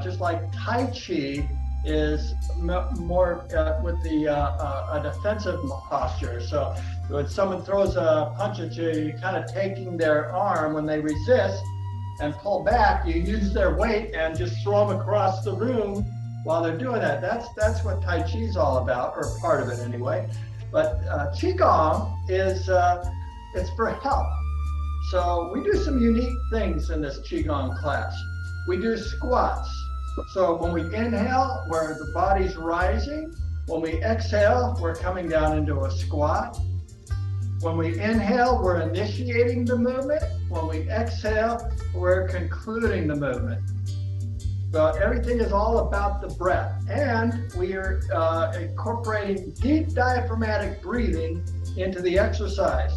Just like Tai Chi is more with the a defensive posture. So when someone throws a punch at you, you're kind of taking their arm when they resist and pull back. You use their weight and just throw them across the room while they're doing that. That's what Tai Chi is all about, or part of it anyway. But Qigong is it's for health. So we do some unique things in this Qigong class. We do squats. So when we inhale, where the body's rising. When we exhale, we're coming down into a squat. When we inhale, we're initiating the movement. When we exhale, we're concluding the movement. So everything is all about the breath. And we are incorporating deep diaphragmatic breathing into the exercise.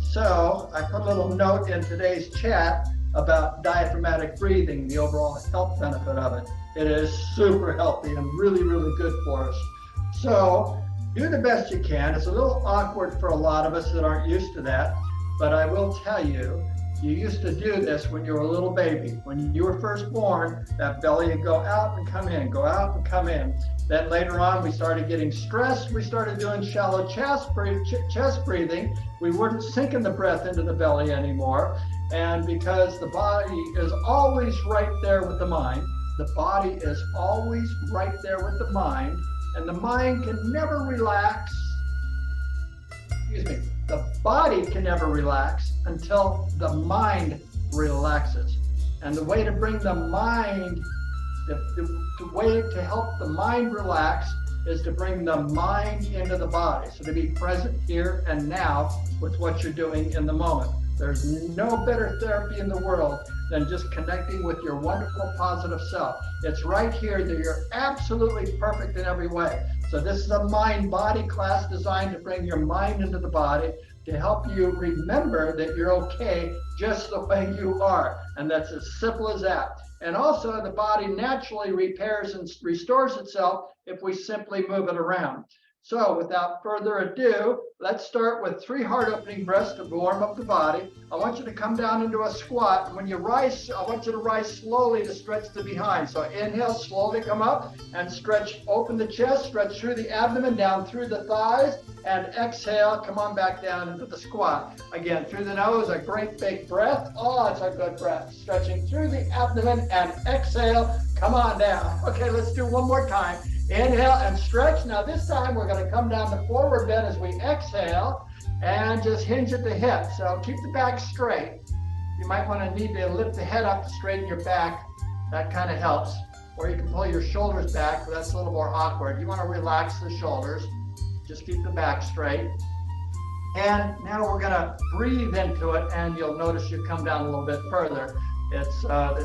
So I put a little note in today's chat about diaphragmatic breathing, the overall health benefit of it. It is super healthy and really, really good for us. So do the best you can. It's a little awkward for a lot of us that aren't used to that, but I will tell you, you used to do this when you were a little baby. When you were first born, that belly would go out and come in, go out and come in. Then later on, we started getting stressed. We started doing shallow chest breathing. We weren't sinking the breath into the belly anymore. And because the body is always right there with the mind, the body is always right there with the mind, and the mind can never relax. Excuse me, the body can never relax until the mind relaxes. And the way to bring the mind, the way to help the mind relax is to bring the mind into the body. So to be present here and now with what you're doing in the moment. There's no better therapy in the world than just connecting with your wonderful positive self. It's right here that you're absolutely perfect in every way. So this is a mind-body class designed to bring your mind into the body, to help you remember that you're okay just the way you are. And that's as simple as that. And also the body naturally repairs and restores itself if we simply move it around. So without further ado, let's start with 3 heart opening breaths to warm up the body. I want you to come down into a squat. When you rise, I want you to rise slowly to stretch the behind. So inhale, slowly come up and stretch, open the chest, stretch through the abdomen, down through the thighs, and exhale, come on back down into the squat. Again, through the nose, a great big breath. Oh, it's a good breath. Stretching through the abdomen and exhale, come on down. Okay, let's do one more time. Inhale and stretch. Now this time we're going to come down the forward bend as we exhale and just hinge at the hip. So keep the back straight. You might want to need to lift the head up to straighten your back. That kind of helps. Or you can pull your shoulders back, but that's a little more awkward. You want to relax the shoulders. Just keep the back straight. And now we're going to breathe into it, and you'll notice you come down a little bit further. It's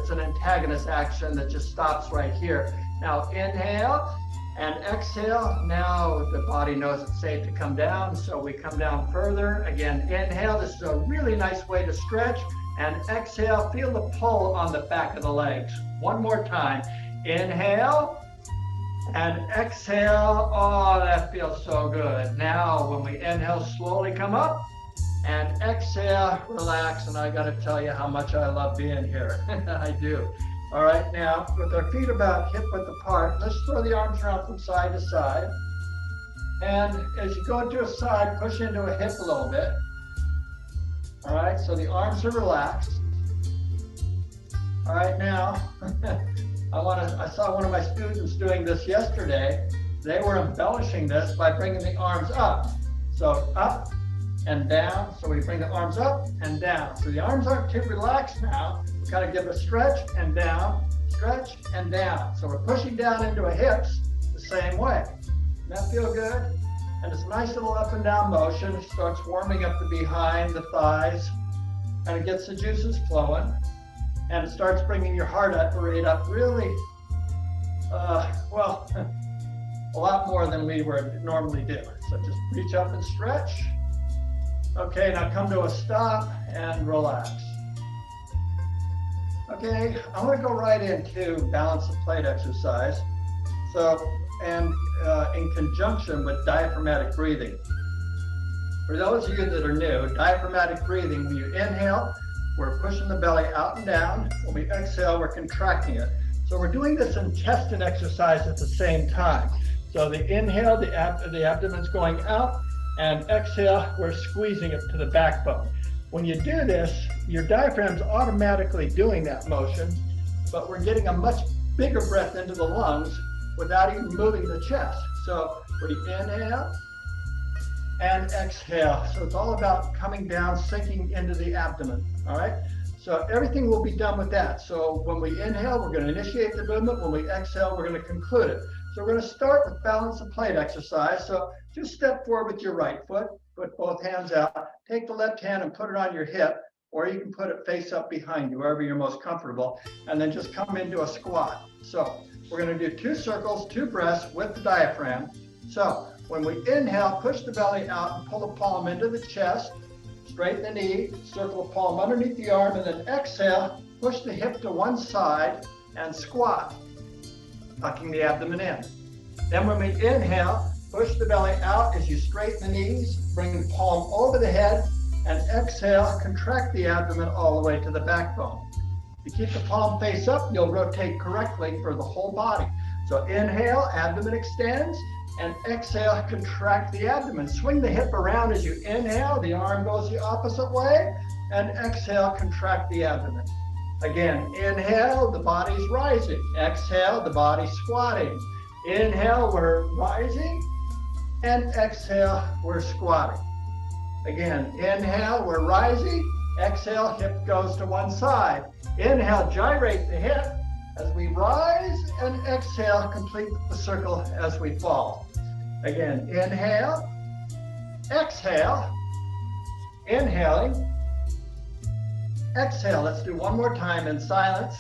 an antagonist action that just stops right here. Now inhale and exhale. Now the body knows it's safe to come down, so we come down further. Again, inhale. This is a really nice way to stretch. And exhale, feel the pull on the back of the legs. One more time. Inhale and exhale. Oh, that feels so good. Now when we inhale, slowly come up and exhale, relax. And I got to tell you how much I love being here. I do. All right, now with our feet about hip width apart, let's throw the arms around from side to side. And as you go to a side, push into a hip a little bit. All right, so the arms are relaxed. All right, now I saw one of my students doing this yesterday. They were embellishing this by bringing the arms up. So up and down. So we bring the arms up and down. So the arms aren't too relaxed now. We kind of give a stretch and down, stretch and down. So we're pushing down into a hips the same way. Doesn't that feel good? And it's a nice little up and down motion. It starts warming up the behind, the thighs, and it gets the juices flowing. And it starts bringing your heart rate up really, well, a lot more than we would normally do. So just reach up and stretch. Okay, now come to a stop and relax. Okay, I'm going to go right into balance the plate exercise. So, and in conjunction with diaphragmatic breathing. For those of you that are new, diaphragmatic breathing, when you inhale, we're pushing the belly out and down. When we exhale, we're contracting it. So we're doing this intestine exercise at the same time. So the inhale, the abdomen's going out, and exhale, we're squeezing it to the backbone. When you do this, your diaphragm's automatically doing that motion, but we're getting a much bigger breath into the lungs without even moving the chest. So we inhale and exhale. So it's all about coming down, sinking into the abdomen, all right? So everything will be done with that. So when we inhale, we're going to initiate the movement. When we exhale, we're going to conclude it. So we're going to start with balance and plate exercise. So just step forward with your right foot, put both hands out, take the left hand and put it on your hip, or you can put it face up behind you, wherever you're most comfortable, and then just come into a squat. So we're going to do 2 circles, 2 breaths with the diaphragm. So when we inhale, push the belly out and pull the palm into the chest, straighten the knee, circle the palm underneath the arm, and then exhale, push the hip to one side and squat, tucking the abdomen in. Then when we inhale, push the belly out as you straighten the knees, bring the palm over the head, and exhale, contract the abdomen all the way to the backbone. If you keep the palm face up, you'll rotate correctly for the whole body. So inhale, abdomen extends, and exhale, contract the abdomen. Swing the hip around as you inhale, the arm goes the opposite way, and exhale, contract the abdomen. Again, inhale, the body's rising. Exhale, the body's squatting. Inhale, we're rising, and exhale, we're squatting. Again, inhale, we're rising. Exhale, hip goes to one side. Inhale, gyrate the hip as we rise, and exhale, complete the circle as we fall. Again, inhale, exhale, inhaling, exhale. Let's do one more time in silence.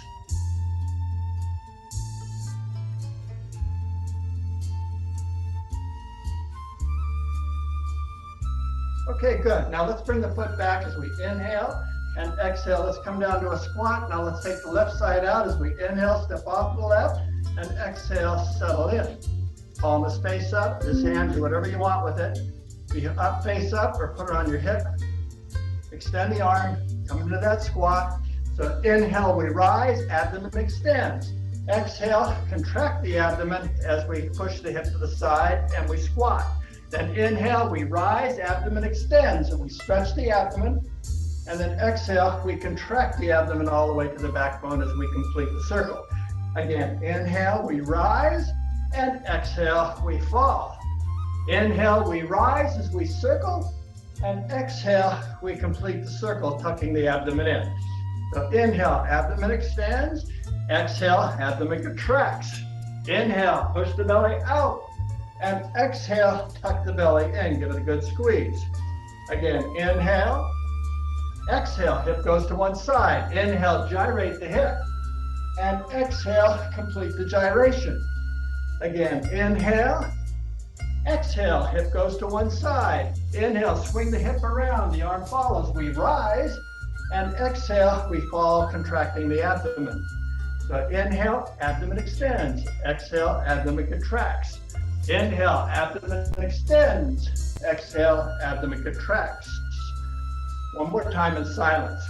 Okay, good. Now let's bring the foot back as we inhale and exhale. Let's come down to a squat. Now let's take the left side out as we inhale, step off the left, and exhale, settle in. Palm is face up. This hand, do whatever you want with it. Be up, face up, or put it on your hip. Extend the arm, come into that squat. So inhale, we rise, abdomen extends. Exhale, contract the abdomen as we push the hip to the side and we squat. Then inhale, we rise, abdomen extends, and we stretch the abdomen. And then exhale, we contract the abdomen all the way to the backbone as we complete the circle. Again, inhale, we rise, and exhale, we fall. Inhale, we rise as we circle, and exhale, we complete the circle, tucking the abdomen in. So inhale, abdomen extends. Exhale, abdomen contracts. Inhale, push the belly out. And exhale, tuck the belly in, give it a good squeeze. Again, inhale, exhale, hip goes to one side. Inhale, gyrate the hip. And exhale, complete the gyration. Again, inhale, exhale, hip goes to one side. Inhale, swing the hip around, the arm follows. We rise, and exhale, we fall, contracting the abdomen. So inhale, abdomen extends. Exhale, abdomen contracts. Inhale, abdomen extends. Exhale, abdomen contracts. One more time in silence.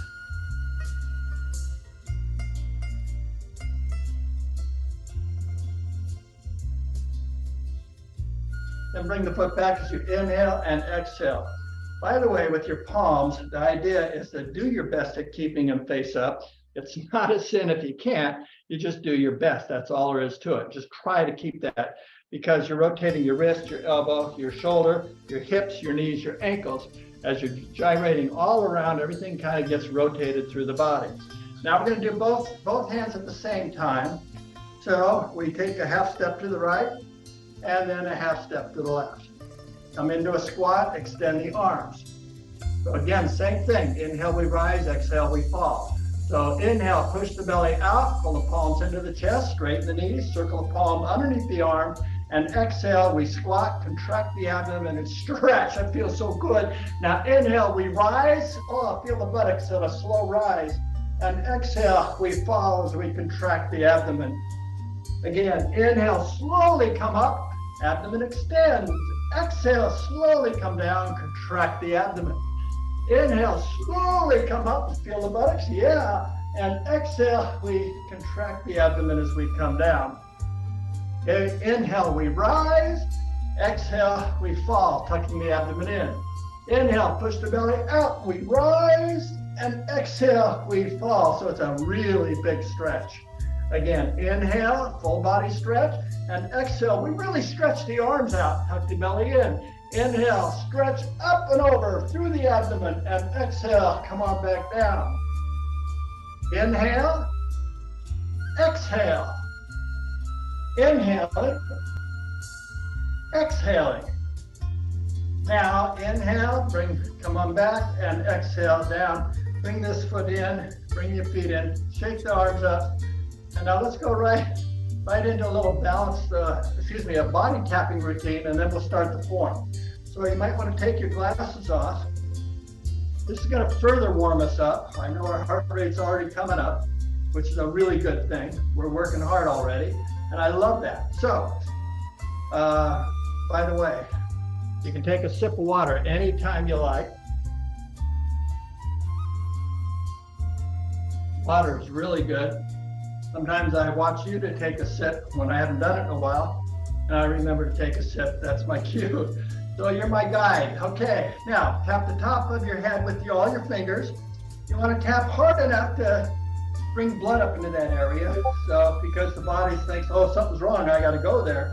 Then bring the foot back as you inhale and exhale. By the way, with your palms, the idea is to do your best at keeping them face up. It's not a sin if you can't. You just do your best. That's all there is to it. Just try to keep that, because you're rotating your wrist, your elbow, your shoulder, your hips, your knees, your ankles. As you're gyrating all around, everything kind of gets rotated through the body. Now we're going to do both hands at the same time. So we take a half step to the right and then a half step to the left. Come into a squat, extend the arms. So again, same thing. Inhale, we rise. Exhale, we fall. So inhale, push the belly out, pull the palms into the chest, straighten the knees, circle the palm underneath the arm, and exhale, we squat, contract the abdomen, and stretch. That feels so good. Now inhale, we rise. Oh, feel the buttocks at a slow rise. And exhale, we fall as we contract the abdomen. Again, inhale, slowly come up, abdomen extends. Exhale, slowly come down, contract the abdomen. Inhale, slowly come up, feel the buttocks, yeah. And exhale, we contract the abdomen as we come down. Okay, inhale, we rise. Exhale, we fall, tucking the abdomen in. Inhale, push the belly out, we rise. And exhale, we fall. So it's a really big stretch. Again, inhale, full body stretch. And exhale, we really stretch the arms out, tuck the belly in. Inhale, stretch up and over through the abdomen. And exhale, come on back down. Inhale, exhale. Inhaling, exhaling. Now, inhale, come on back, and exhale down. Bring this foot in, bring your feet in, shake the arms up. And now let's go right into a little balanced, a body tapping routine, and then we'll start the form. So you might want to take your glasses off. This is going to further warm us up. I know our heart rate's already coming up, which is a really good thing. We're working hard already, and I love that. So, by the way, you can take a sip of water anytime you like. Water is really good. Sometimes I watch you to take a sip when I haven't done it in a while, and I remember to take a sip. That's my cue. So you're my guide. Okay, now tap the top of your head with all your fingers. You want to tap hard enough to bring blood up into that area. So because the body thinks, oh, something's wrong, I got to go there.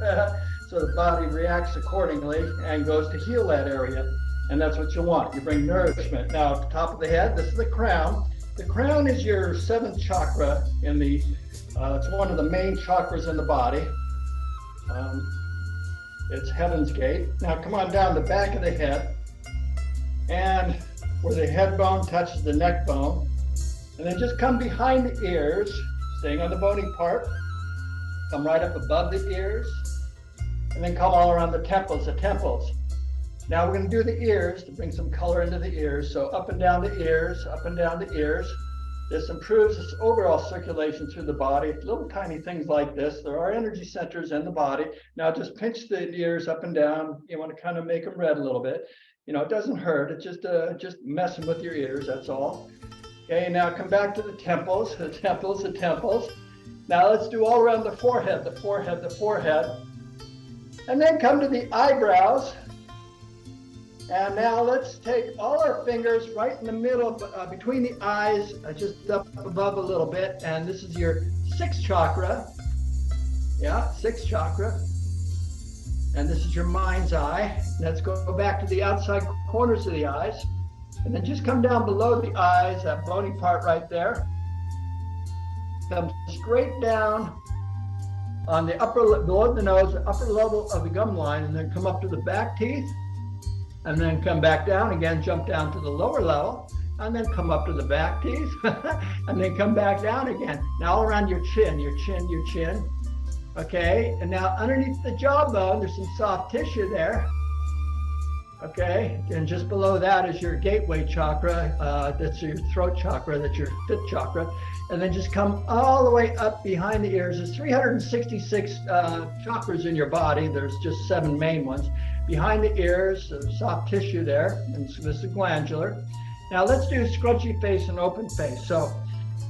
So the body reacts accordingly and goes to heal that area. And that's what you want. You bring nourishment. Now at the top of the head, this is the crown. The crown is your seventh chakra in the, it's one of the main chakras in the body. It's Heaven's Gate. Now come on down the back of the head, and where the head bone touches the neck bone, and then just come behind the ears, staying on the bony part. Come right up above the ears, and then come all around the temples. Now we're going to do the ears to bring some color into the ears. So up and down the ears, up and down the ears. This improves its overall circulation through the body. Little tiny things like this. There are energy centers in the body. Now just pinch the ears up and down. You want to kind of make them red a little bit. You know, it doesn't hurt. It's just messing with your ears, that's all. Okay, now come back to the temples, the temples. Now let's do all around the forehead. And then come to the eyebrows. And now let's take all our fingers right in the middle, between the eyes, just up above a little bit. And this is your sixth chakra. Yeah, sixth chakra. And this is your mind's eye. Let's go back to the outside corners of the eyes. And then just come down below the eyes, that bony part right there. Come straight down on the below the nose, the upper level of the gum line, and then come up to the back teeth. And then come back down again, jump down to the lower level, and then come up to the back teeth, and then come back down again. Now all around your chin. Okay, and now underneath the jawbone, there's some soft tissue there. Okay, and just below that is your gateway chakra, that's your throat chakra, that's your fifth chakra. And then just come all the way up behind the ears. There's 366 chakras in your body. There's just 7 main ones. Behind the ears, there's soft tissue there, and so this is glandular. Now let's do scrunchy face and open face. So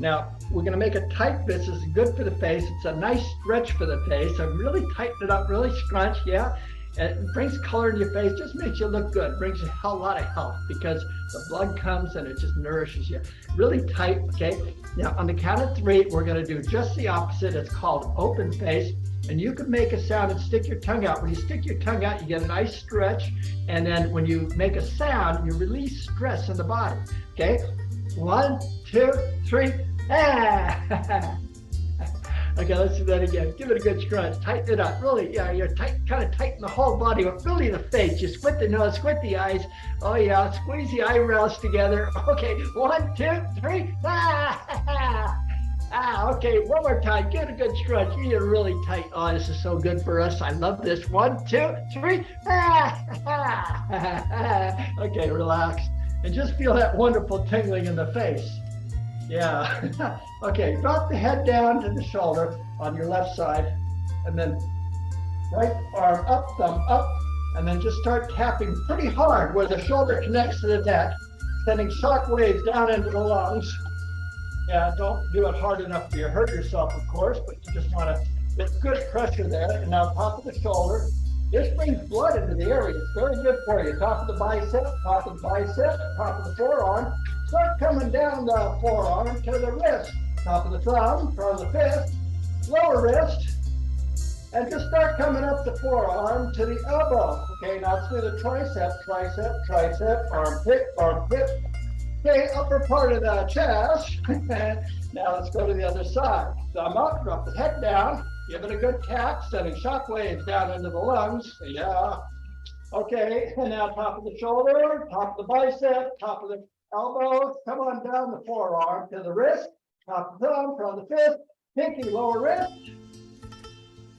now we're gonna make a tight fist. This is good for the face. It's a nice stretch for the face. So really tighten it up, really scrunch, yeah. And it brings color in your face, just makes you look good. It brings you a lot of health because the blood comes and it just nourishes you. Really tight, okay? Now on the count of 3, we're gonna do just the opposite. It's called open face. And you can make a sound and stick your tongue out. When you stick your tongue out, you get a nice stretch. And then when you make a sound, you release stress in the body. Okay? 1, 2, 3. Ah! Okay, let's do that again. Give it a good scrunch. Tighten it up. Really, yeah, you're tight, kind of tighten the whole body, but really the face. You squint the nose, squint the eyes. Oh yeah, squeeze the eyebrows together. Okay, 1, 2, 3. Ah! Okay, one more time. Give it a good stretch. You're really tight. Oh, this is so good for us. I love this. 1, 2, 3. Okay, relax. And just feel that wonderful tingling in the face. Yeah. Okay, drop the head down to the shoulder on your left side. And then right arm up, thumb up. And then just start tapping pretty hard where the shoulder connects to the neck, sending shock waves down into the lungs. Yeah, don't do it hard enough to hurt yourself, of course, but you just want to get good pressure there. And now top of the shoulder. This brings blood into the area. It's very good for you. Top of the bicep, top of the bicep, top of the forearm. Start coming down the forearm to the wrist. Top of the thumb, front of the fist, lower wrist. And just start coming up the forearm to the elbow. Okay, now through the tricep, tricep, tricep, armpit, armpit. Okay, upper part of the chest. Now let's go to the other side. Thumb up, drop the head down. Give it a good tap, sending shock waves down into the lungs. Yeah. Okay, and now top of the shoulder, top of the bicep, top of the elbow. Come on down the forearm to the wrist. Top of the thumb, front of the fist, pinky, lower wrist.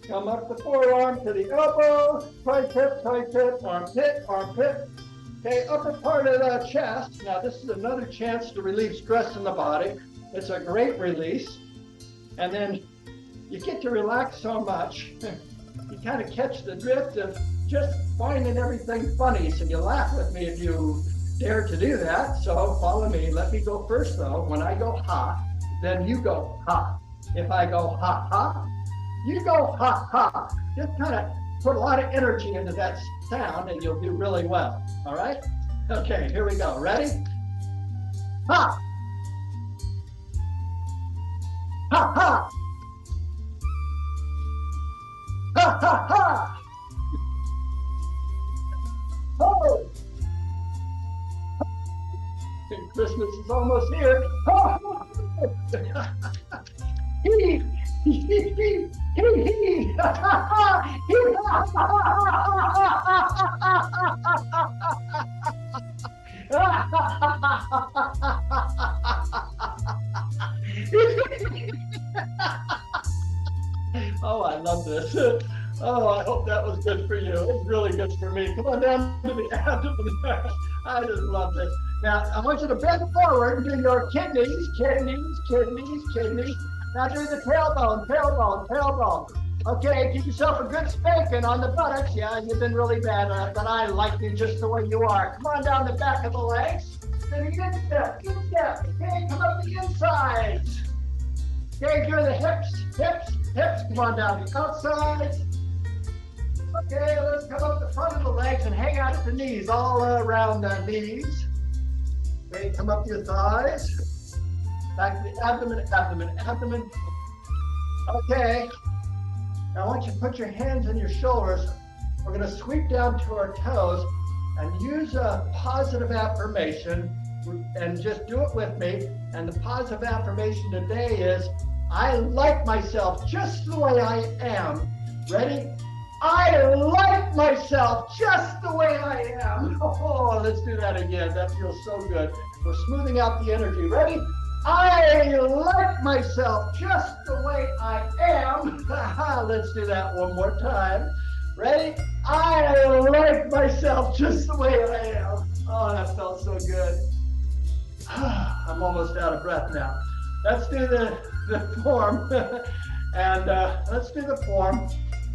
Come up the forearm to the elbow, tricep, tricep, armpit, armpit. Okay, upper part of the chest. Now this is another chance to relieve stress in the body. It's a great release. And then you get to relax so much, you kind of catch the drift of just finding everything funny. So you laugh with me if you dare to do that. So follow me. Let me go first though. When I go ha, then you go ha. If I go ha ha, you go ha ha. Just kind of put a lot of energy into that sound and you'll do really well. All right? Okay, here we go. Ready? Ha! Ha ha! Ha ha ha! Oh! Christmas is almost here. Ha ha! Hee! Hee hee hee! Hee! Ha ha ha! Hee ha ha ha! Oh, I love this. Oh, I hope that was good for you. It's really good for me. Come on down to the abdomen. I just love this. Now, I want you to bend forward and do your kidneys, kidneys, kidneys, kidneys. Now do the tailbone, tailbone, tailbone. Okay, give yourself a good spanking on the buttocks. Yeah, you've been really bad at it, but I like you just the way you are. Come on down the back of the legs. Then instep, instep. Okay, come up the insides. Okay, do the hips, hips, hips. Come on down the outsides. Okay, let's come up the front of the legs and hang out at the knees, all around the knees. Okay, come up your thighs. Back to the abdomen, abdomen, abdomen. Okay. Now I want you to put your hands on your shoulders. We're going to sweep down to our toes and use a positive affirmation and just do it with me. And the positive affirmation today is, I like myself just the way I am. Ready? I like myself just the way I am. Oh, let's do that again. That feels so good. We're smoothing out the energy. Ready? I like myself just the way I am. Let's do that one more time. Ready? I like myself just the way I am. Oh, that felt so good. I'm almost out of breath now. Let's do the form. And let's do the form.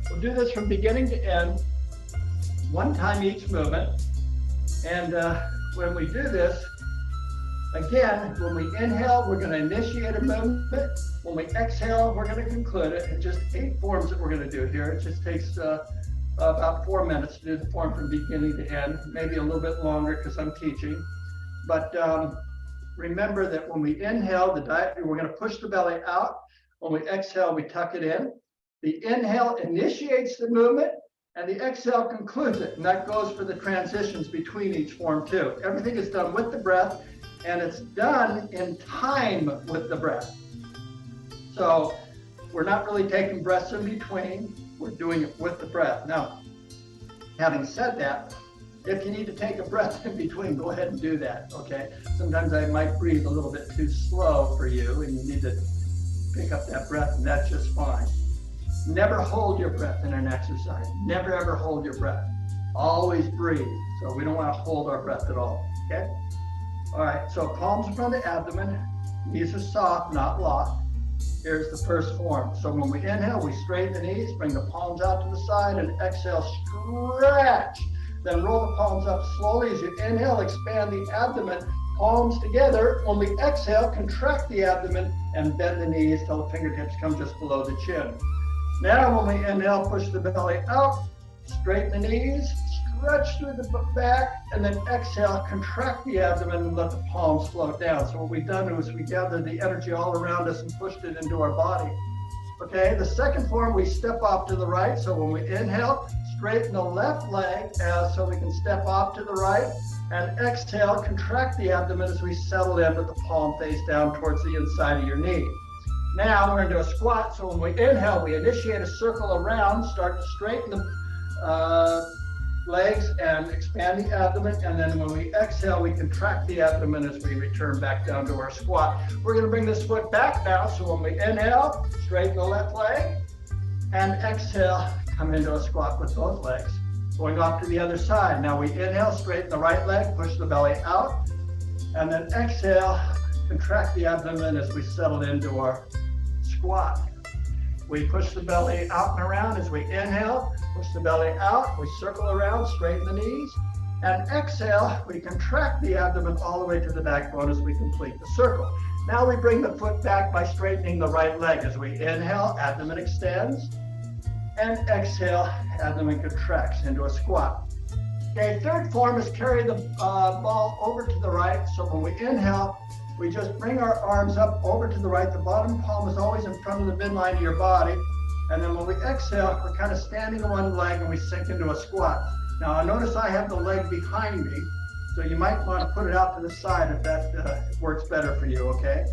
We'll do this from beginning to end, one time each movement. And when we do this, again, when we inhale, we're going to initiate a movement. When we exhale, we're going to conclude it. It's just 8 forms that we're going to do here. It just takes about 4 minutes to do the form from beginning to end, maybe a little bit longer because I'm teaching. But remember that when we inhale, we're going to push the belly out. When we exhale, we tuck it in. The inhale initiates the movement, and the exhale concludes it. And that goes for the transitions between each form too. Everything is done with the breath, and it's done in time with the breath. So we're not really taking breaths in between. We're doing it with the breath. Now, having said that, if you need to take a breath in between, go ahead and do that, okay? Sometimes I might breathe a little bit too slow for you, and you need to pick up that breath, and that's just fine. Never hold your breath in an exercise. Never, ever hold your breath. Always breathe. So we don't want to hold our breath at all, okay? All right, so palms in front of the abdomen. Knees are soft, not locked. Here's the first form. So when we inhale, we straighten the knees, bring the palms out to the side, and exhale, stretch. Then roll the palms up slowly as you inhale, expand the abdomen, palms together. When we exhale, contract the abdomen and bend the knees till the fingertips come just below the chin. Now when we inhale, push the belly out, straighten the knees, stretch through the back, and then exhale, contract the abdomen and let the palms float down. So what we've done is we gathered the energy all around us and pushed it into our body. Okay, the second form, we step off to the right. So when we inhale, straighten the left leg so we can step off to the right, and exhale, contract the abdomen as we settle in with the palm face down towards the inside of your knee. Now we're into a squat. So when we inhale, we initiate a circle around, start to straighten the legs and expand the abdomen, and then when we exhale, we contract the abdomen as we return back down to our squat. We're going to bring this foot back now. So when we inhale, straighten the left leg, and exhale, come into a squat with both legs. Going off to the other side. Now we inhale, straighten the right leg, push the belly out, and then exhale, contract the abdomen as we settle into our squat. We push the belly out and around as we inhale, push the belly out, we circle around, straighten the knees, and exhale, we contract the abdomen all the way to the backbone as we complete the circle. Now we bring the foot back by straightening the right leg. As we inhale, abdomen extends, and exhale, abdomen contracts into a squat. Okay, third form is carry the ball over to the right. So when we inhale, we just bring our arms up over to the right. The bottom palm is always in front of the midline of your body. And then when we exhale, we're kind of standing on one leg and we sink into a squat. Now notice I have the leg behind me, so you might want to put it out to the side if that works better for you, okay?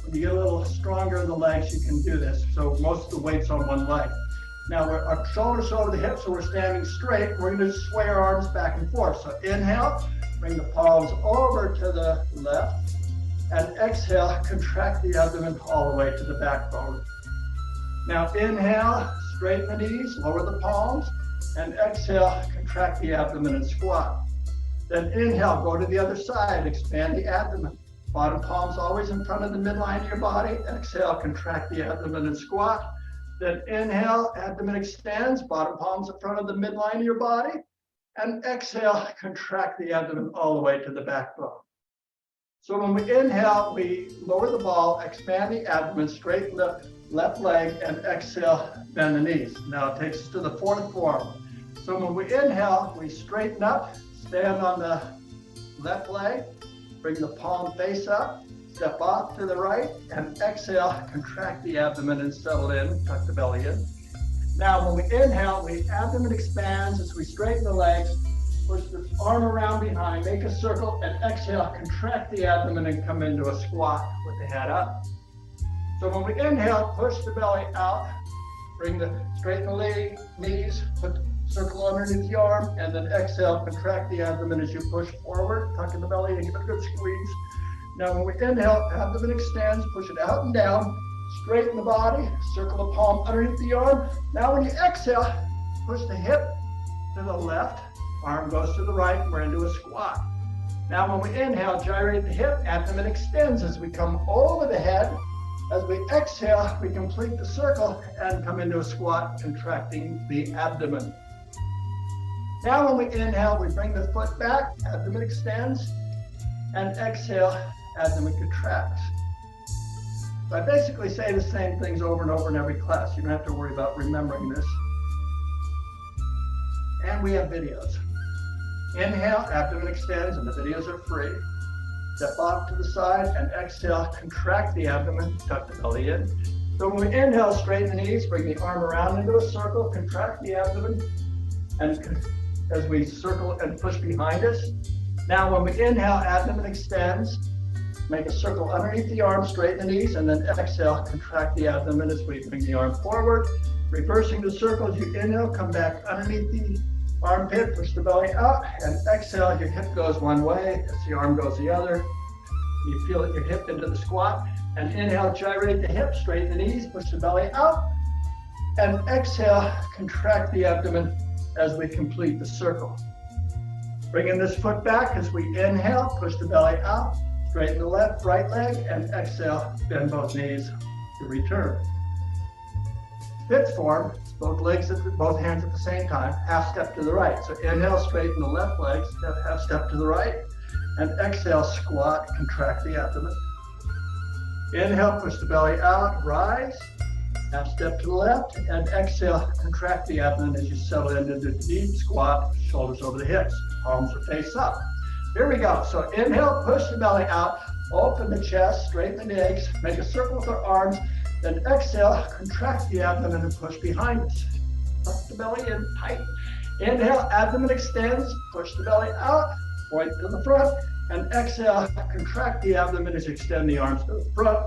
When you get a little stronger in the legs, you can do this. So most of the weight's on one leg. Now our shoulders over the hips, so we're standing straight. We're going to sway our arms back and forth. So inhale, bring the palms over to the left, and exhale, contract the abdomen all the way to the backbone. Now inhale, straighten the knees, lower the palms, and exhale, contract the abdomen and squat. Then inhale, go to the other side, expand the abdomen. Bottom palms always in front of the midline of your body. Exhale, contract the abdomen and squat. Then inhale, abdomen extends, bottom palms in front of the midline of your body. And exhale, contract the abdomen all the way to the backbone. So when we inhale, we lower the ball, expand the abdomen, straighten the left leg, and exhale, bend the knees. Now it takes us to the fourth form. So when we inhale, we straighten up, stand on the left leg, bring the palm face up, step off to the right, and exhale, contract the abdomen and settle in, tuck the belly in. Now when we inhale, the abdomen expands as we straighten the legs, push the arm around behind, make a circle, and exhale, contract the abdomen and come into a squat with the head up. So when we inhale, push the belly out, straighten the knees, put the circle underneath the arm, and then exhale, contract the abdomen as you push forward, tucking the belly and give it a good squeeze. Now when we inhale, abdomen extends, push it out and down, straighten the body, circle the palm underneath the arm. Now when you exhale, push the hip to the left, arm goes to the right, and we're into a squat. Now when we inhale, gyrate the hip, abdomen extends as we come over the head. As we exhale, we complete the circle and come into a squat, contracting the abdomen. Now when we inhale, we bring the foot back, abdomen extends, and exhale, abdomen contracts. So I basically say the same things over and over in every class. You don't have to worry about remembering this. And we have videos. Inhale, abdomen extends, and the videos are free. Step off to the side and exhale, contract the abdomen, tuck the belly in. So when we inhale, straighten the knees, bring the arm around into a circle, contract the abdomen, and as we circle and push behind us. Now when we inhale, abdomen extends, make a circle underneath the arm, straighten the knees, and then exhale, contract the abdomen as we bring the arm forward. Reversing the circle as you inhale, come back underneath the armpit, push the belly out, and exhale, your hip goes one way, as the arm goes the other. You feel it, your hip into the squat, and inhale, gyrate the hip, straighten the knees, push the belly out, and exhale, contract the abdomen as we complete the circle. Bringing this foot back as we inhale, push the belly out, straighten the left, right leg, and exhale, bend both knees to return. Fifth form, both hands at the same time, half step to the right. So inhale, straighten the left leg, half step to the right, and exhale, squat, contract the abdomen. Inhale, push the belly out, rise, half step to the left, and exhale, contract the abdomen as you settle into the deep squat, shoulders over the hips, palms are face up. Here we go. So inhale, push the belly out, open the chest, straighten the legs, make a circle with our arms, then exhale, contract the abdomen and push behind us. Tuck the belly in tight. Inhale, abdomen extends, push the belly out, point to the front, and exhale, contract the abdomen as you extend the arms to the front.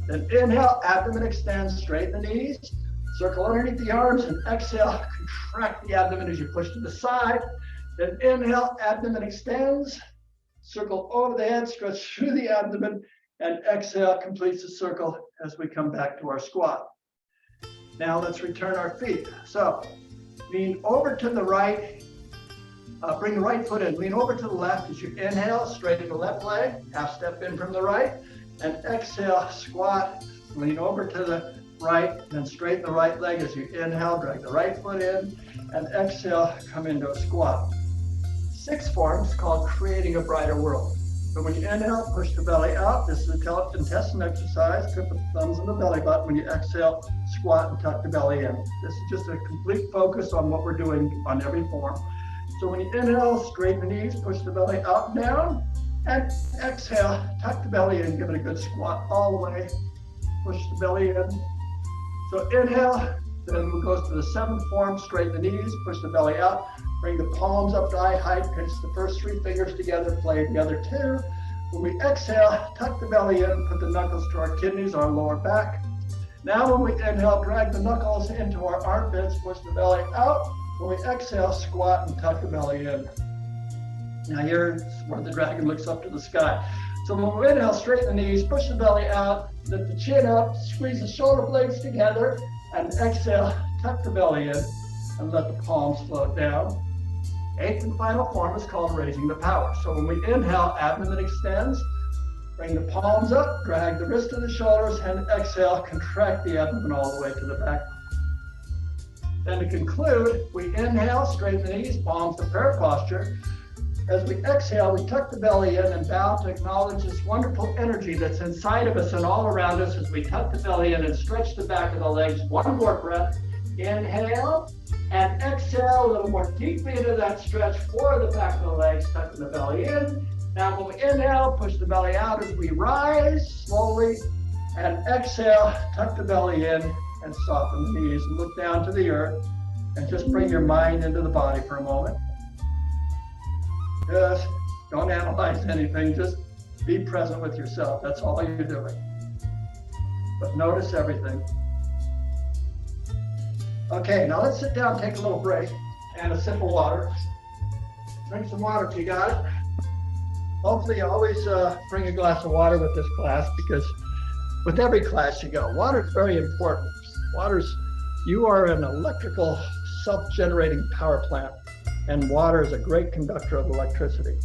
Then inhale, abdomen extends, straighten the knees, circle underneath the arms, and exhale, contract the abdomen as you push to the side. Then inhale, abdomen extends, circle over the head, stretch through the abdomen, and exhale, completes the circle as we come back to our squat. Now let's return our feet. So lean over to the right, bring the right foot in, lean over to the left as you inhale, straighten the left leg, half step in from the right, and exhale, squat, lean over to the right, then straighten the right leg as you inhale, drag the right foot in, and exhale, come into a squat. Sixth form is called creating a brighter world. So when you inhale, push the belly out. This is a intestine exercise. Put the thumbs in the belly button. When you exhale, squat and tuck the belly in. This is just a complete focus on what we're doing on every form. So when you inhale, straighten the knees, push the belly out and down, and exhale, tuck the belly in, give it a good squat all the way. Push the belly in. So inhale, then we'll go to the seventh form, straighten the knees, push the belly out, bring the palms up to eye height, pinch the first three fingers together, play the other two. When we exhale, tuck the belly in, put the knuckles to our kidneys, our lower back. Now when we inhale, drag the knuckles into our armpits, push the belly out. When we exhale, squat and tuck the belly in. Now here's where the dragon looks up to the sky. So when we inhale, straighten the knees, push the belly out, lift the chin up, squeeze the shoulder blades together, and exhale, tuck the belly in, and let the palms float down. Eighth and final form is called raising the power. So when we inhale, abdomen extends, bring the palms up, drag the wrist to the shoulders, and exhale, contract the abdomen all the way to the back. Then to conclude, we inhale, straighten the knees, palms to prayer posture. As we exhale, we tuck the belly in and bow to acknowledge this wonderful energy that's inside of us and all around us as we tuck the belly in and stretch the back of the legs. One more breath. Inhale and exhale a little more deeply into that stretch for the back of the legs, tucking the belly in. Now when we inhale, push the belly out as we rise slowly, and exhale, tuck the belly in and soften the knees and look down to the earth and just bring your mind into the body for a moment. Just don't analyze anything, just be present with yourself. That's all you're doing. But notice everything. Okay, now let's sit down, take a little break, and a sip of water. Drink some water if you got it. Hopefully you always bring a glass of water with this class, because with every class you go, water is very important. You are an electrical self-generating power plant, and water is a great conductor of electricity.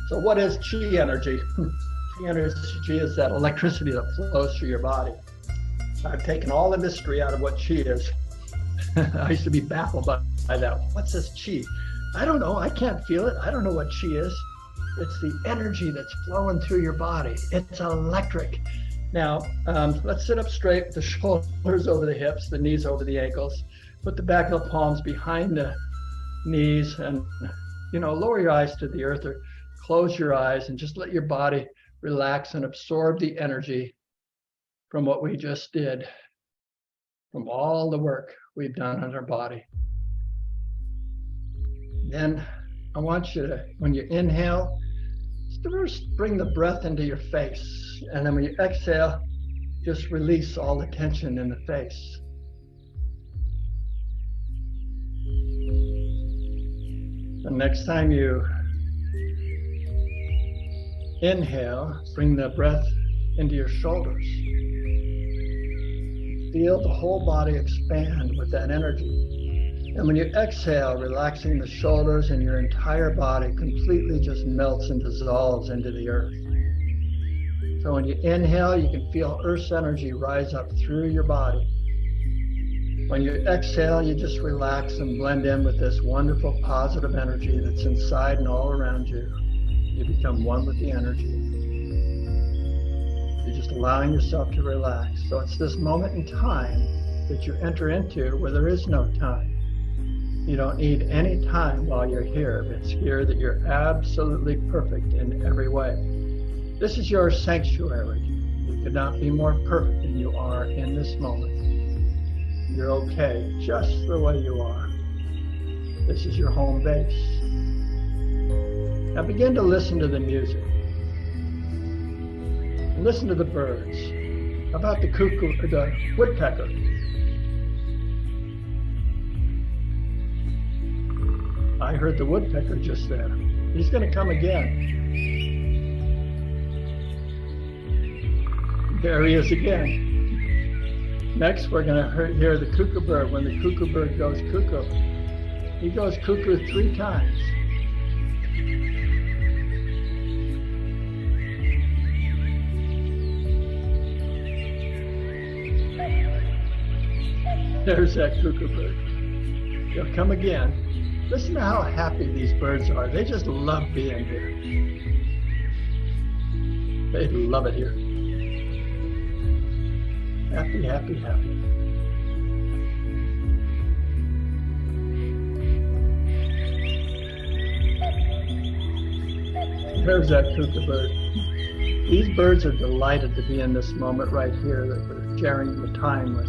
So what is Qi energy? Qi energy is that electricity that flows through your body. I've taken all the mystery out of what Qi is. I used to be baffled by that. What's this Qi? I don't know. I can't feel it. I don't know what Qi is. It's the energy that's flowing through your body. It's electric. Now, let's sit up straight with the shoulders over the hips, the knees over the ankles. Put the back of the palms behind the knees and, lower your eyes to the earth or close your eyes and just let your body relax and absorb the energy from what we just did, from all the work we've done on our body. Then I want you to, when you inhale, first bring the breath into your face. And then when you exhale, just release all the tension in the face. The next time you inhale, bring the breath into your shoulders. Feel the whole body expand with that energy. And when you exhale, relaxing the shoulders and your entire body completely just melts and dissolves into the earth. So when you inhale, you can feel Earth's energy rise up through your body. When you exhale, you just relax and blend in with this wonderful positive energy that's inside and all around you. You become one with the energy. You're just allowing yourself to relax. So it's this moment in time that you enter into where there is no time. You don't need any time while you're here. It's here that you're absolutely perfect in every way. This is your sanctuary. You could not be more perfect than you are in this moment. You're okay just the way you are. This is your home base. Now begin to listen to the music. And listen to the birds. How about the cuckoo, the woodpecker? I heard the woodpecker just there. He's going to come again. There he is again. Next, we're going to hear the cuckoo bird. When the cuckoo bird goes cuckoo, he goes cuckoo 3 times. There's that cuckoo bird. He'll come again. Listen to how happy these birds are. They just love being here. They love it here. Happy, happy, happy. There's that cuckoo bird. These birds are delighted to be in this moment right here that we're sharing the time with.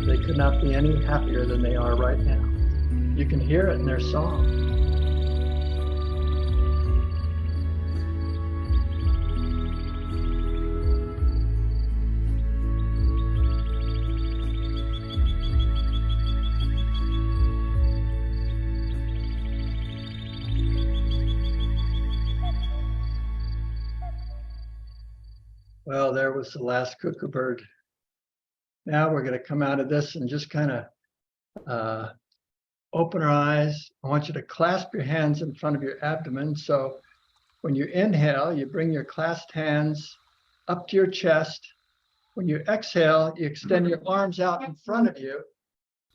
They could not be any happier than they are right now. You can hear it in their song. Well, there was the last cuckoo bird. Now we're going to come out of this and just kind of open our eyes. I want you to clasp your hands in front of your abdomen. So when you inhale, you bring your clasped hands up to your chest. When you exhale, you extend your arms out in front of you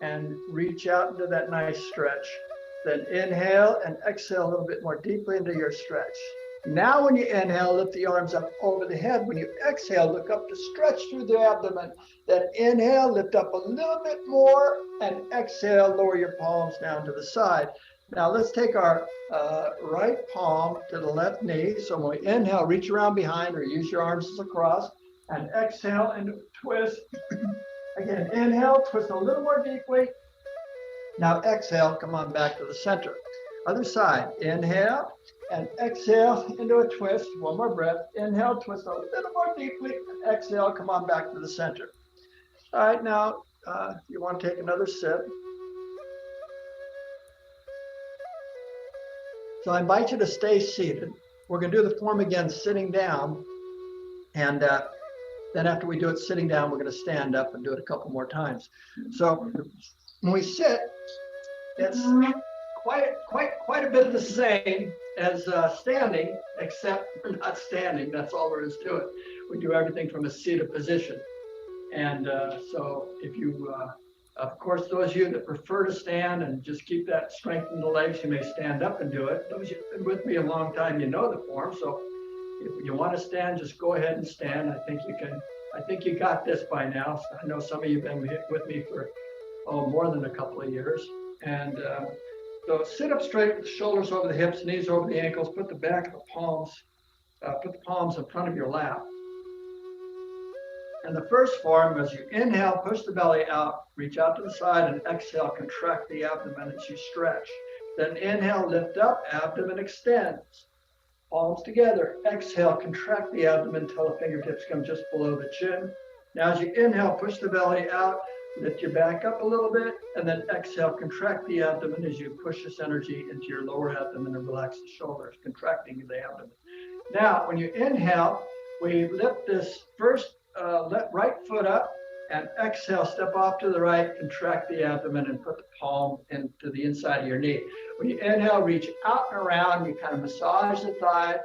and reach out into that nice stretch. Then inhale and exhale a little bit more deeply into your stretch. Now when you inhale, lift the arms up over the head. When you exhale, look up to stretch through the abdomen. Then inhale, lift up a little bit more, and exhale, lower your palms down to the side. Now let's take our right palm to the left knee. So when we inhale, reach around behind or use your arms as a cross, and exhale and twist. Again, inhale, twist a little more deeply. Now exhale, come on back to the center. Other side, inhale and exhale into a twist. One more breath. Inhale, twist a little more deeply, and exhale, come on back to the center. All right, now you want to take another sip. So I invite you to stay seated. We're going to do the form again sitting down. And then after we do it sitting down, we're going to stand up and do it a couple more times. So when we sit, it's quite a bit the same as standing, except we're not standing. That's all there is to it. We do everything from a seated position. And so if you, of course, those of you that prefer to stand and just keep that strength in the legs, you may stand up and do it. Those of you who've been with me a long time, you know the form. So if you want to stand, just go ahead and stand. I think you can. I think you got this by now. I know some of you have been with me for more than a couple of years. And so sit up straight with the shoulders over the hips, knees over the ankles. Put the back of the palms, put the palms in front of your lap. And the first form, as you inhale, push the belly out, reach out to the side, and exhale, contract the abdomen as you stretch. Then inhale, lift up, abdomen extends. Palms together. Exhale, contract the abdomen until the fingertips come just below the chin. Now as you inhale, push the belly out, lift your back up a little bit, and then exhale, contract the abdomen as you push this energy into your lower abdomen and relax the shoulders, contracting the abdomen. Now, when you inhale, we lift this first right foot up, and exhale, step off to the right, contract the abdomen, and put the palm into the inside of your knee. When you inhale, reach out and around, you kind of massage the thigh,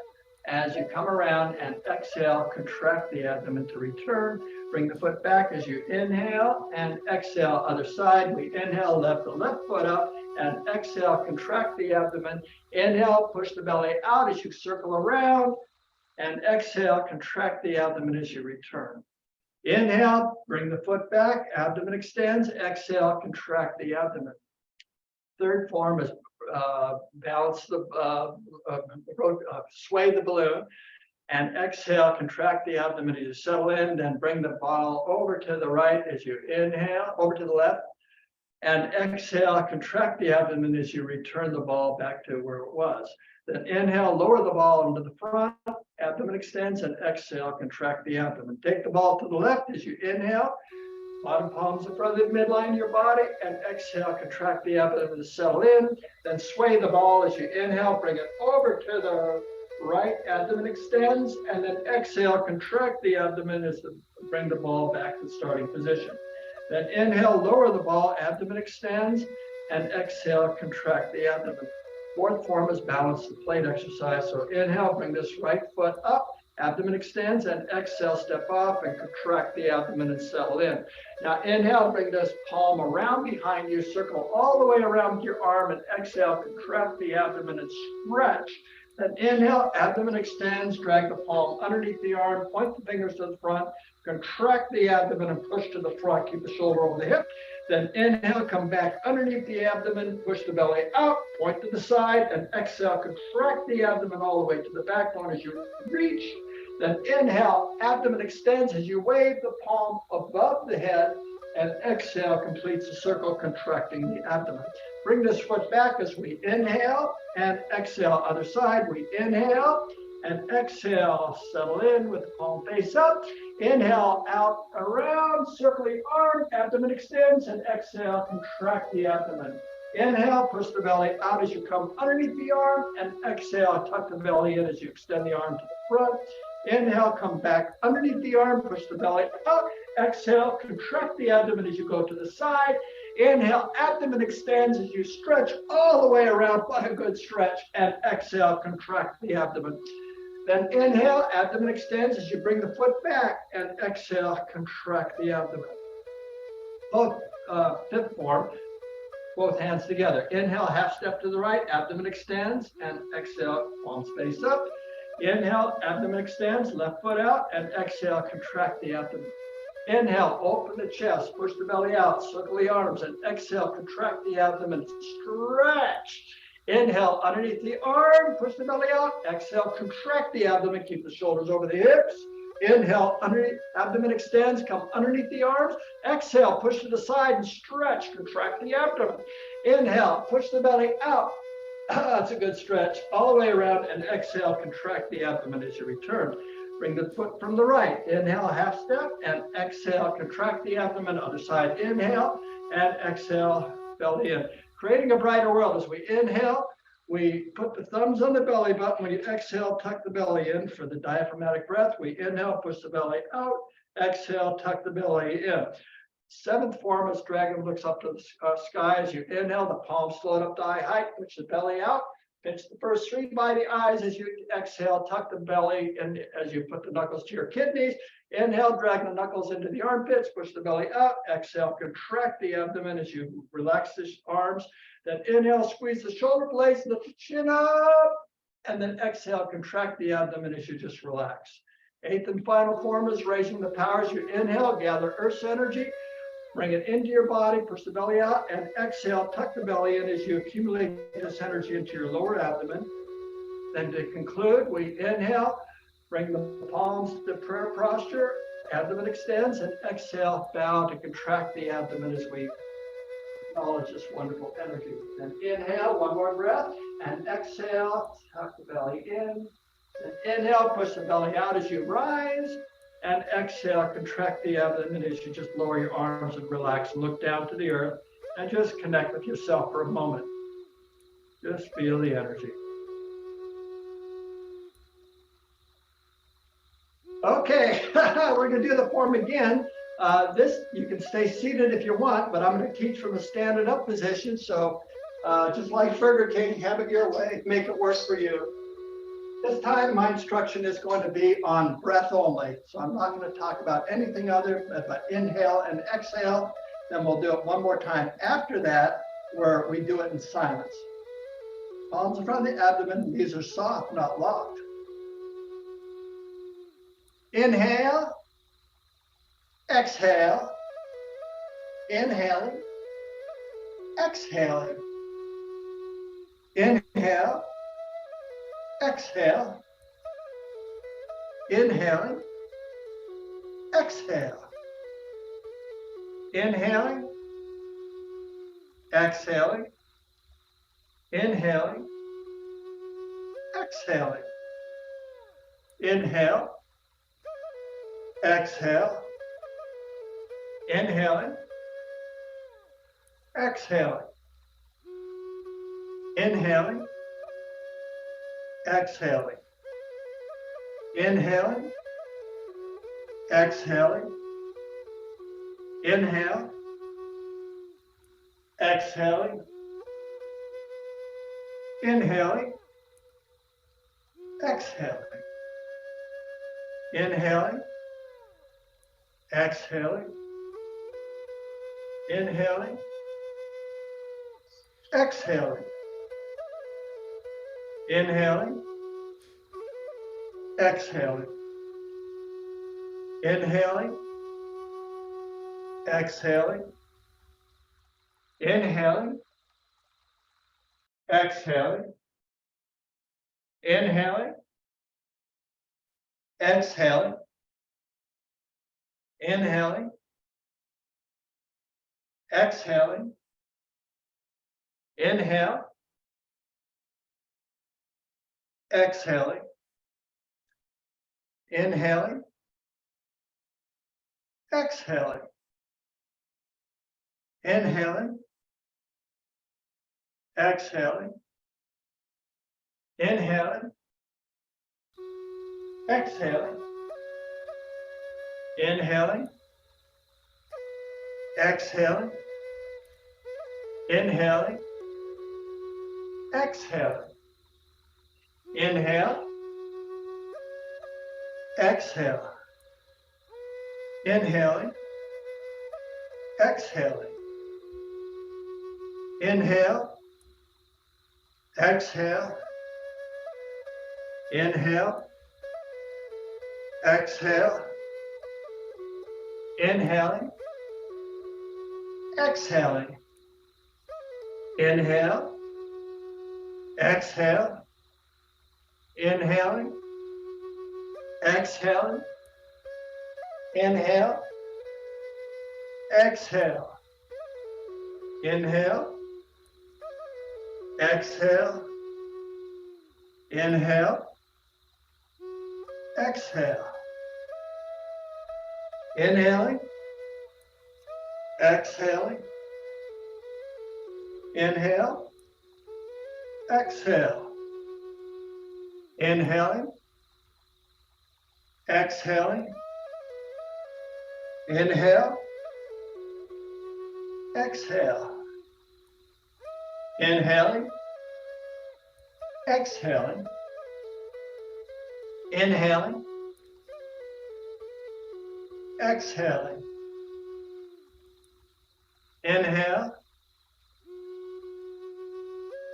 As you come around and exhale, contract the abdomen to return. Bring the foot back as you inhale and exhale, other side. We inhale, lift the left foot up and exhale, contract the abdomen. Inhale, push the belly out as you circle around and exhale, contract the abdomen as you return. Inhale, bring the foot back, abdomen extends. Exhale, contract the abdomen. Third form is balance the, sway the balloon. And exhale, contract the abdomen as you settle in, then bring the ball over to the right as you inhale, over to the left. And exhale, contract the abdomen as you return the ball back to where it was. Then inhale, lower the ball into the front, abdomen extends, and exhale, contract the abdomen. Take the ball to the left as you inhale, bottom palms in front of the midline of your body, and exhale, contract the abdomen to settle in. Then sway the ball as you inhale, bring it over to the right, abdomen extends, and then exhale, contract the abdomen as you bring the ball back to the starting position. Then inhale, lower the ball, abdomen extends, and exhale, contract the abdomen. Fourth form is balance the plate exercise. So inhale, bring this right foot up, abdomen extends, and exhale, step off and contract the abdomen and settle in. Now inhale, bring this palm around behind you, circle all the way around your arm, and exhale, contract the abdomen and stretch. Then inhale, abdomen extends, drag the palm underneath the arm, point the fingers to the front, contract the abdomen and push to the front, keep the shoulder over the hip. Then inhale, come back underneath the abdomen, push the belly out, point to the side, and exhale, contract the abdomen all the way to the backbone as you reach. Then inhale, abdomen extends as you wave the palm above the head, and exhale completes the circle, contracting the abdomen. Bring this foot back as we inhale and exhale, other side. We inhale and exhale, settle in with the palm face up. Inhale, out, around, circling arm, abdomen extends, and exhale, contract the abdomen. Inhale, push the belly out as you come underneath the arm, and exhale, tuck the belly in as you extend the arm to the front. Inhale, come back underneath the arm, push the belly out. Exhale, contract the abdomen as you go to the side. Inhale, abdomen extends as you stretch all the way around. What a good stretch. And exhale, contract the abdomen. Then inhale, abdomen extends as you bring the foot back, and exhale, contract the abdomen. Both fifth form, both hands together. Inhale, half step to the right, abdomen extends, and exhale, palms face up. Inhale, abdomen extends, left foot out, and exhale, contract the abdomen. Inhale, open the chest, push the belly out, circle the arms, and exhale, contract the abdomen, stretch. Inhale, underneath the arm, push the belly out. Exhale, contract the abdomen, keep the shoulders over the hips. Inhale, underneath, abdomen extends, come underneath the arms. Exhale, push to the side and stretch, contract the abdomen. Inhale, push the belly out. That's a good stretch, all the way around, and exhale, contract the abdomen as you return. Bring the foot from the right. Inhale, half step, and exhale, contract the abdomen. Other side, inhale, and exhale, belly in. Creating a brighter world. As we inhale, we put the thumbs on the belly button. When you exhale, tuck the belly in for the diaphragmatic breath. We inhale, push the belly out. Exhale, tuck the belly in. Seventh form is dragon looks up to the sky. As you inhale, the palms float up to eye height. Push the belly out. Pinch the first three by the eyes. As you exhale, tuck the belly in as you put the knuckles to your kidneys. Inhale, drag the knuckles into the armpits, push the belly up. Exhale, contract the abdomen as you relax the arms. Then inhale, squeeze the shoulder blades, lift the chin up. And then exhale, contract the abdomen as you just relax. Eighth and final form is raising the powers. You inhale, gather Earth's energy. Bring it into your body, push the belly out, and exhale, tuck the belly in as you accumulate this energy into your lower abdomen. Then to conclude, we inhale, bring the palms to prayer posture, abdomen extends, and exhale, bow to contract the abdomen as we acknowledge this wonderful energy. Then inhale, one more breath, and exhale, tuck the belly in. Then inhale, push the belly out as you rise. And exhale, contract the abdomen as you just lower your arms and relax. Look down to the earth and just connect with yourself for a moment. Just feel the energy. Okay, we're going to do the form again. This, you can stay seated if you want, but I'm going to teach from a standing up position. So just like Burger King, have it your way, make it work for you. This time, my instruction is going to be on breath only. So I'm not going to talk about anything other but inhale and exhale. Then we'll do it one more time after that, where we do it in silence. Palms in front of the abdomen. These are soft, not locked. Inhale, exhale, inhaling, exhaling. Inhale, exhale, inhaling, exhale, inhaling, exhaling, inhaling, exhaling, inhale, exhale, inhaling, exhaling, inhaling, exhaling, inhaling, exhaling, inhale, exhaling, inhaling, exhaling, inhaling, exhaling, inhaling, exhaling, inhaling, exhaling, inhaling, exhaling, inhaling, exhaling, inhaling, exhaling, inhaling, exhaling, inhale, exhaling, inhaling, exhaling, inhaling, exhaling, inhaling, exhaling, inhaling, exhaling, inhaling, exhaling, inhale, exhale, inhaling, exhaling, inhale, exhale, inhale, exhale, inhaling, exhaling, inhale, exhale, inhaling, exhaling, inhale, exhale, inhale, exhale, inhale, exhale, inhaling, exhaling, inhale, exhale, inhaling, exhaling, inhale, exhale, inhaling, exhaling, inhaling, exhaling, inhale,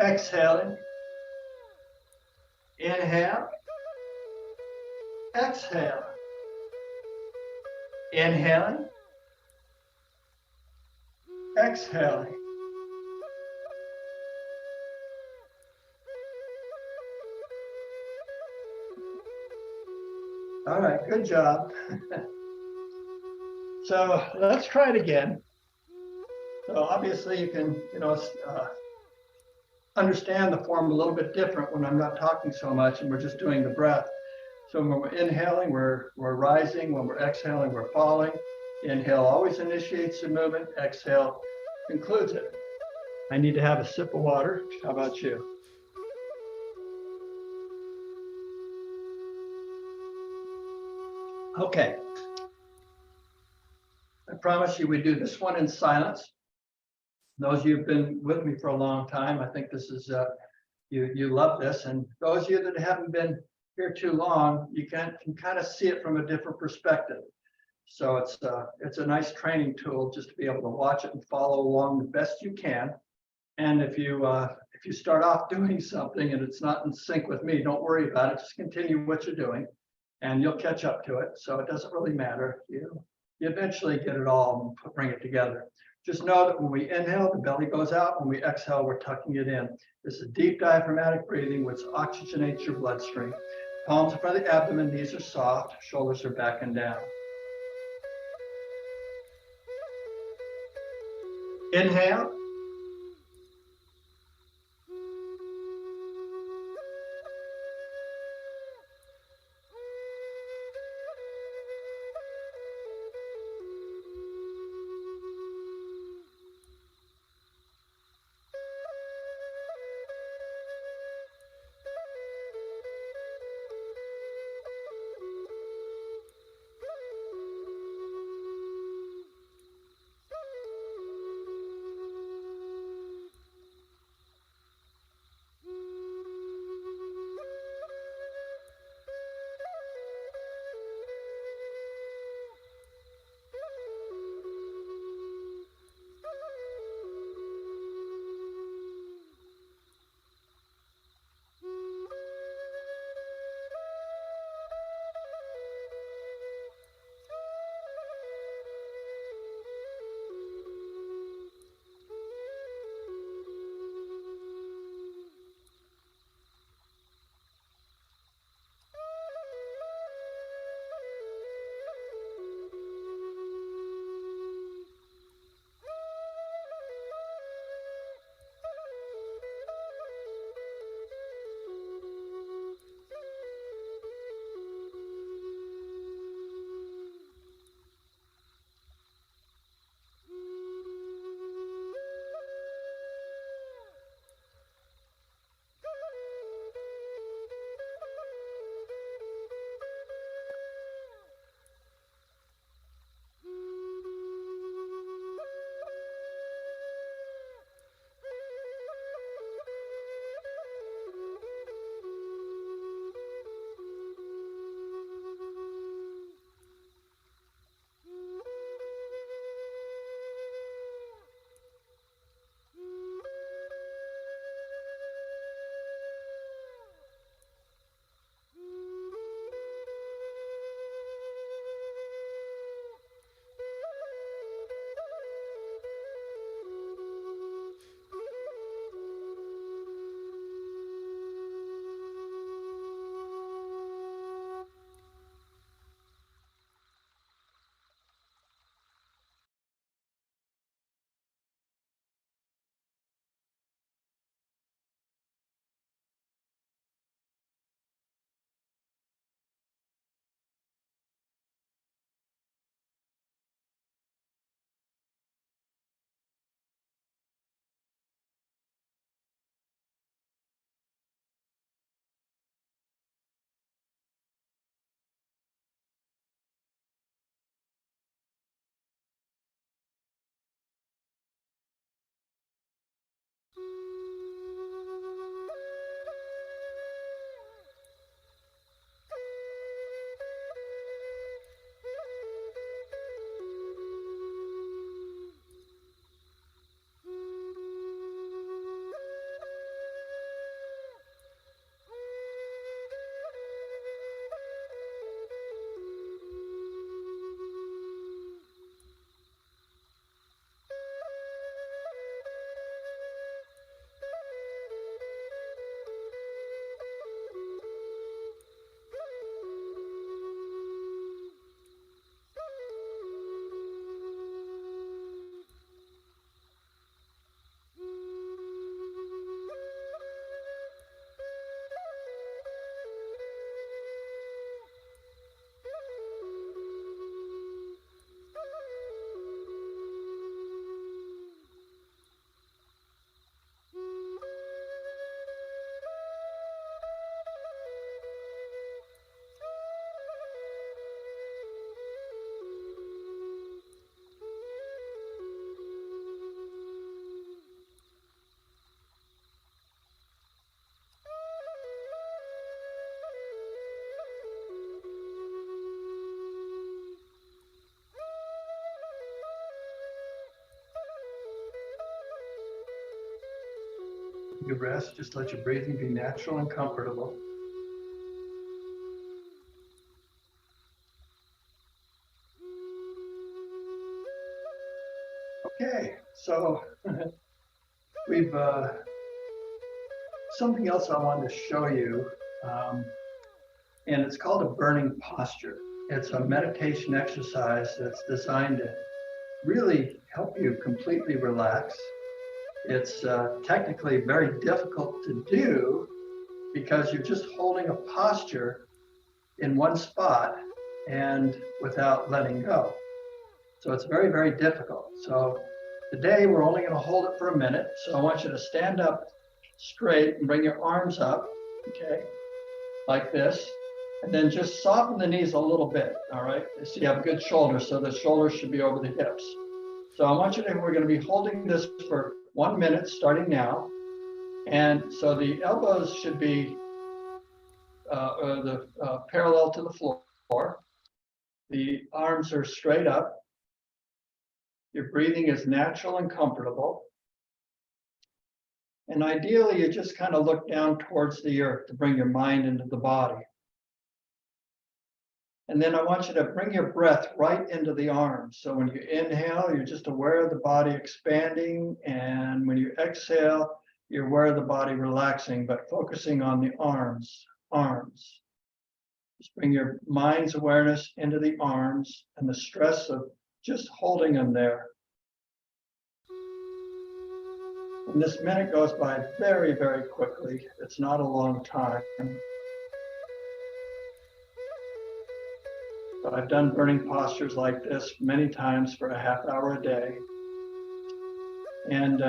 exhaling, inhale, exhale, inhaling, exhaling. All right, good job. So let's try it again. So obviously you can, understand the form a little bit different when I'm not talking so much and we're just doing the breath. So when we're inhaling, we're rising. When we're exhaling, we're falling. Inhale always initiates the movement. Exhale concludes it. I need to have a sip of water. How about you? Okay. I promise you we do this one in silence. Those of you who've been with me for a long time, I think this is, you love this. And those of you that haven't been here too long, you can kind of see it from a different perspective. So it's a nice training tool just to be able to watch it and follow along the best you can. And if you start off doing something and it's not in sync with me, don't worry about it. Just continue what you're doing, and you'll catch up to it. So it doesn't really matter. You eventually get it all and bring it together. Just know that when we inhale, the belly goes out. When we exhale, we're tucking it in. This is deep diaphragmatic breathing, which oxygenates your bloodstream. Palms in front of the abdomen, knees are soft, shoulders are back and down. Inhale. You rest, just let your breathing be natural and comfortable. Okay, so we've something else I wanted to show you, and it's called a burning posture. It's a meditation exercise that's designed to really help you completely relax. It's technically very difficult to do because you're just holding a posture in one spot and without letting go. So it's very, very difficult. So today we're only going to hold it for a minute. So I want you to stand up straight and bring your arms up, okay, like this. And then just soften the knees a little bit, all right? So you have good shoulders, so the shoulders should be over the hips. So I want you to, we're going to be holding this for 1 minute starting now. And so the elbows should be parallel to the floor. The arms are straight up. Your breathing is natural and comfortable. And ideally, you just kind of look down towards the earth to bring your mind into the body. And then I want you to bring your breath right into the arms. So when you inhale, you're just aware of the body expanding. And when you exhale, you're aware of the body relaxing, but focusing on the arms. Just bring your mind's awareness into the arms and the stress of just holding them there. And this minute goes by very, very quickly. It's not a long time. But I've done burning postures like this many times for a half hour a day. And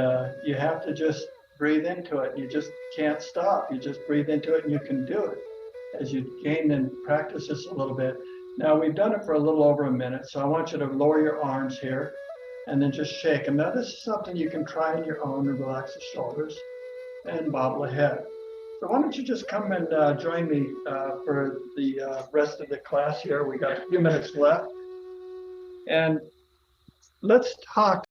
you have to just breathe into it. You just can't stop. You just breathe into it and you can do it as you gain and practice this a little bit. Now we've done it for a little over a minute. So I want you to lower your arms here and then just shake them. Now this is something you can try on your own and relax the shoulders and bobble the head. So why don't you just come and join me for the rest of the class here. We got a few minutes left. And let's talk